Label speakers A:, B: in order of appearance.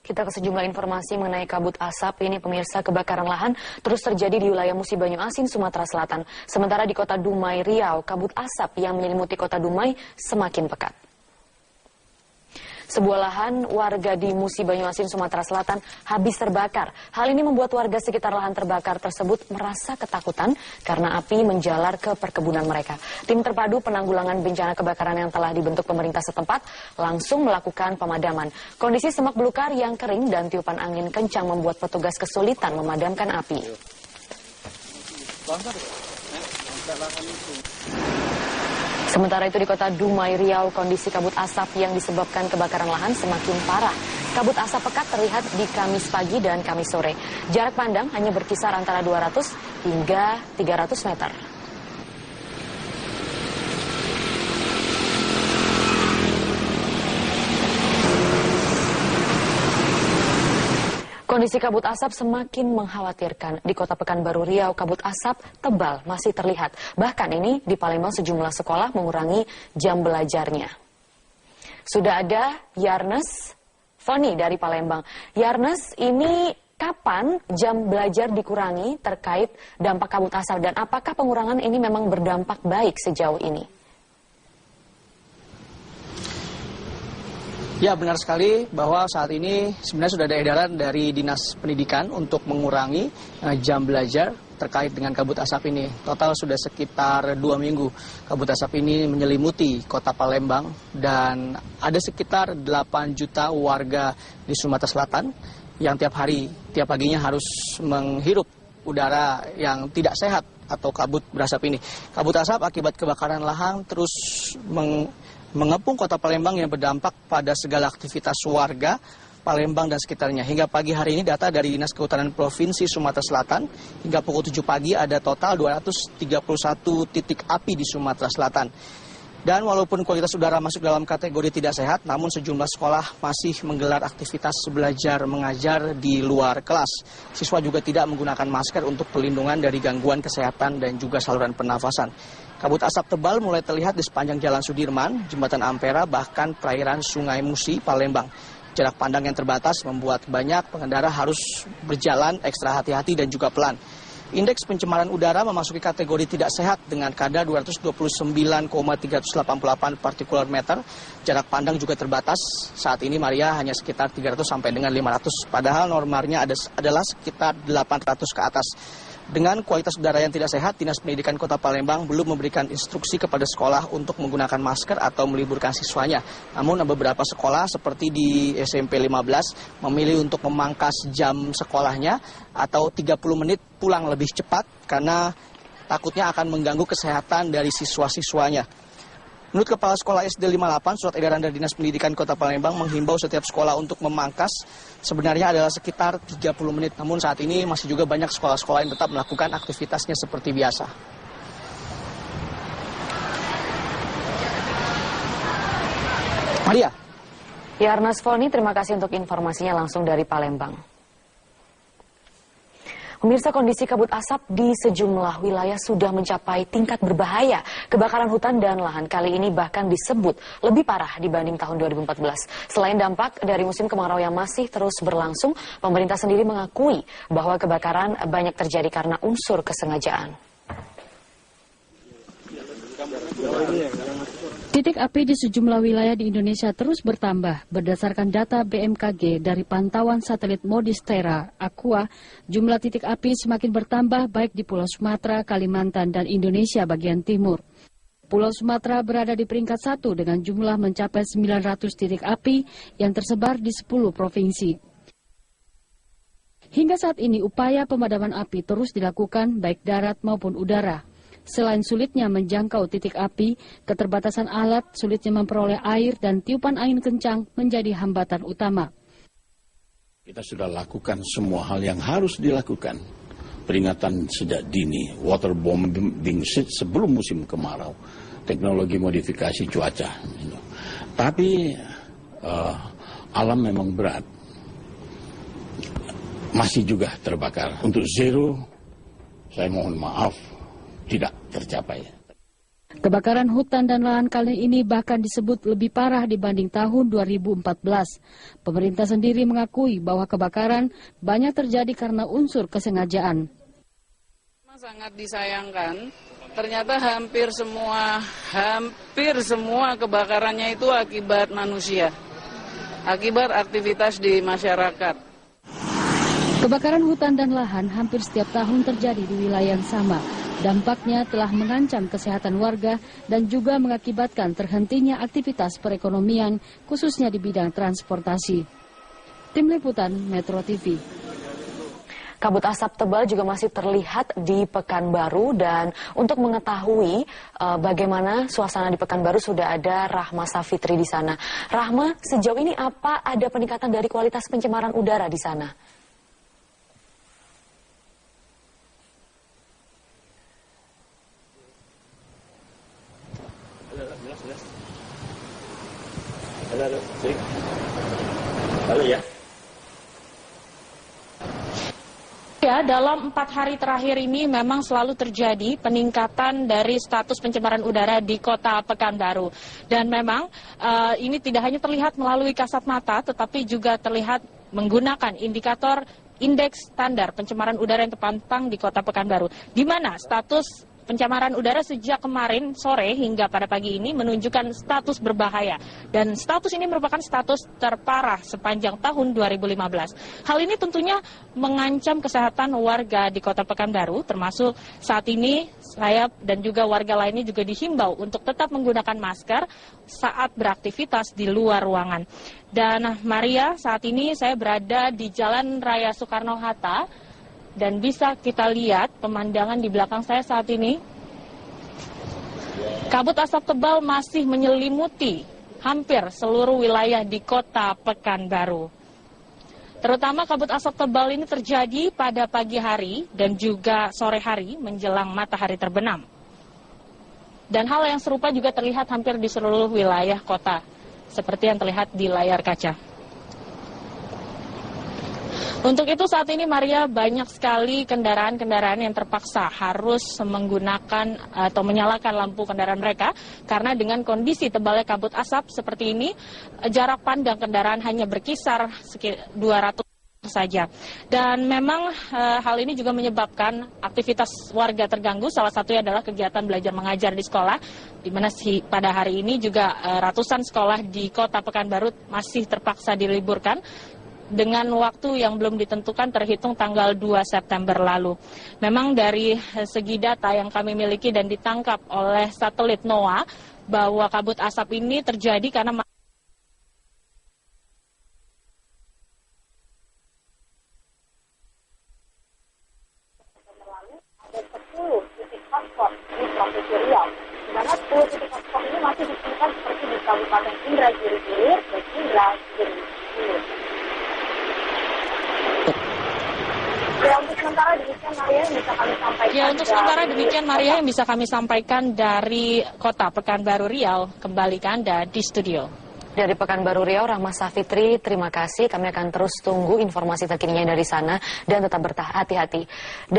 A: Kita ke sejumlah informasi mengenai kabut asap. Ini pemirsa, kebakaran lahan terus terjadi di wilayah Musi Banyuasin, Sumatera Selatan. Sementara di kota Dumai, Riau, kabut asap yang menyelimuti kota Dumai semakin pekat. Sebuah lahan warga di Musi Banyuasin, Sumatera Selatan habis terbakar. Hal ini membuat warga sekitar lahan terbakar tersebut merasa ketakutan karena api menjalar ke perkebunan mereka. Tim terpadu penanggulangan bencana kebakaran yang telah dibentuk pemerintah setempat langsung melakukan pemadaman. Kondisi semak belukar yang kering dan tiupan angin kencang membuat petugas kesulitan memadamkan api. Sementara itu di kota Dumai, Riau, kondisi kabut asap yang disebabkan kebakaran lahan semakin parah. Kabut asap pekat terlihat di Kamis pagi dan Kamis sore. Jarak pandang hanya berkisar antara 200 hingga 300 meter. Kondisi kabut asap semakin mengkhawatirkan. Di kota Pekanbaru Riau, kabut asap tebal masih terlihat. Bahkan ini di Palembang sejumlah sekolah mengurangi jam belajarnya. Sudah ada Yarnes Foni dari Palembang. Yarnes, ini kapan jam belajar dikurangi terkait dampak kabut asap dan apakah pengurangan ini memang berdampak baik sejauh ini?
B: Ya, benar sekali bahwa saat ini sebenarnya sudah ada edaran dari Dinas Pendidikan untuk mengurangi jam belajar terkait dengan kabut asap ini. Total sudah sekitar 2 minggu kabut asap ini menyelimuti kota Palembang dan ada sekitar 8 juta warga di Sumatera Selatan yang tiap paginya harus menghirup udara yang tidak sehat atau kabut berasap ini. Kabut asap akibat kebakaran lahan terus mengepung kota Palembang yang berdampak pada segala aktivitas warga Palembang dan sekitarnya. Hingga pagi hari ini data dari Dinas Kehutanan Provinsi Sumatera Selatan, hingga pukul 7 pagi ada total 231 titik api di Sumatera Selatan. Dan walaupun kualitas udara masuk dalam kategori tidak sehat, namun sejumlah sekolah masih menggelar aktivitas belajar mengajar di luar kelas. Siswa juga tidak menggunakan masker untuk perlindungan dari gangguan kesehatan dan juga saluran pernafasan. Kabut asap tebal mulai terlihat di sepanjang Jalan Sudirman, Jembatan Ampera, bahkan perairan Sungai Musi, Palembang. Jarak pandang yang terbatas membuat banyak pengendara harus berjalan ekstra hati-hati dan juga pelan. Indeks pencemaran udara memasuki kategori tidak sehat dengan kadar 229,388 partikular meter. Jarak pandang juga terbatas. Saat ini Maria hanya sekitar 300 sampai dengan 500. Padahal normalnya adalah sekitar 800 ke atas. Dengan kualitas udara yang tidak sehat, Dinas Pendidikan Kota Palembang belum memberikan instruksi kepada sekolah untuk menggunakan masker atau meliburkan siswanya. Namun beberapa sekolah seperti di SMP 15 memilih untuk memangkas jam sekolahnya atau 30 menit pulang lebih cepat karena takutnya akan mengganggu kesehatan dari siswa-siswanya. Menurut Kepala Sekolah SD 58, surat edaran dari Dinas Pendidikan Kota Palembang menghimbau setiap sekolah untuk memangkas sebenarnya adalah sekitar 30 menit. Namun saat ini masih juga banyak sekolah-sekolah yang tetap melakukan aktivitasnya seperti biasa. Maria.
A: Yarnes Foni, terima kasih untuk informasinya langsung dari Palembang. Pemirsa, kondisi kabut asap di sejumlah wilayah sudah mencapai tingkat berbahaya. Kebakaran hutan dan lahan kali ini bahkan disebut lebih parah dibanding tahun 2014. Selain dampak dari musim kemarau yang masih terus berlangsung, pemerintah sendiri mengakui bahwa kebakaran banyak terjadi karena unsur kesengajaan.
C: Titik api di sejumlah wilayah di Indonesia terus bertambah. Berdasarkan data BMKG dari pantauan satelit Modis-Terra, Aqua, jumlah titik api semakin bertambah baik di Pulau Sumatera, Kalimantan, dan Indonesia bagian timur. Pulau Sumatera berada di peringkat 1 dengan jumlah mencapai 900 titik api yang tersebar di 10 provinsi. Hingga saat ini upaya pemadaman api terus dilakukan baik darat maupun udara. Selain sulitnya menjangkau titik api, keterbatasan alat, sulitnya memperoleh air, dan tiupan angin kencang menjadi hambatan utama.
D: Kita sudah lakukan semua hal yang harus dilakukan. Peringatan sejak dini, waterbombing sebelum musim kemarau, teknologi modifikasi cuaca. Tapi alam memang berat. Masih juga terbakar. Untuk zero, saya mohon maaf, tidak tercapai.
C: Kebakaran hutan dan lahan kali ini bahkan disebut lebih parah dibanding tahun 2014. Pemerintah sendiri mengakui bahwa kebakaran banyak terjadi karena unsur kesengajaan.
E: Sangat disayangkan, ternyata hampir semua kebakarannya itu akibat manusia, akibat aktivitas di masyarakat.
C: Kebakaran hutan dan lahan hampir setiap tahun terjadi di wilayah yang sama. Dampaknya telah mengancam kesehatan warga dan juga mengakibatkan terhentinya aktivitas perekonomian, khususnya di bidang transportasi. Tim Liputan Metro TV.
A: Kabut asap tebal juga masih terlihat di Pekanbaru, dan untuk mengetahui bagaimana suasana di Pekanbaru sudah ada Rahma Safitri di sana. Rahma, sejauh ini apa ada peningkatan dari kualitas pencemaran udara di sana?
F: Halo ya.
G: Ya, dalam 4 hari terakhir ini memang selalu terjadi peningkatan dari status pencemaran udara di kota Pekanbaru. Dan memang ini tidak hanya terlihat melalui kasat mata, tetapi juga terlihat menggunakan indikator indeks standar pencemaran udara yang terpantang di kota Pekanbaru. Di mana status pencemaran udara sejak kemarin sore hingga pada pagi ini menunjukkan status berbahaya. Dan status ini merupakan status terparah sepanjang tahun 2015. Hal ini tentunya mengancam kesehatan warga di kota Pekanbaru, termasuk saat ini saya dan juga warga lainnya juga dihimbau untuk tetap menggunakan masker saat beraktivitas di luar ruangan. Dan Maria, saat ini saya berada di Jalan Raya Soekarno-Hatta. Dan bisa kita lihat pemandangan di belakang saya saat ini. Kabut asap tebal masih menyelimuti hampir seluruh wilayah di kota Pekanbaru. Terutama kabut asap tebal ini terjadi pada pagi hari dan juga sore hari menjelang matahari terbenam. Dan hal yang serupa juga terlihat hampir di seluruh wilayah kota, seperti yang terlihat di layar kaca. Untuk itu saat ini Maria, banyak sekali kendaraan-kendaraan yang terpaksa harus menggunakan atau menyalakan lampu kendaraan mereka karena dengan kondisi tebalnya kabut asap seperti ini, jarak pandang kendaraan hanya berkisar 200 saja. Dan memang hal ini juga menyebabkan aktivitas warga terganggu, salah satunya adalah kegiatan belajar mengajar di sekolah, di mana pada hari ini juga ratusan sekolah di kota Pekanbaru masih terpaksa diliburkan dengan waktu yang belum ditentukan terhitung tanggal 2 September lalu. Memang dari segi data yang kami miliki dan ditangkap oleh satelit NOAA bahwa kabut asap ini terjadi karena
H: ada 10 titik hotspot di Provinsi Riau, di mana 10 titik hotspot ini masih ditemukan seperti di Kabupaten Indragiri Hilir dan Indragiri Hilir. Ya, untuk sementara demikian Maria yang bisa kami sampaikan.
G: Ya, untuk sementara demikian Maria yang bisa kami sampaikan dari kota Pekanbaru Riau. Kembali ke Anda di studio.
A: Dari Pekanbaru Riau, Rahma Safitri, terima kasih. Kami akan terus tunggu informasi terkininya dari sana dan tetap berhati-hati.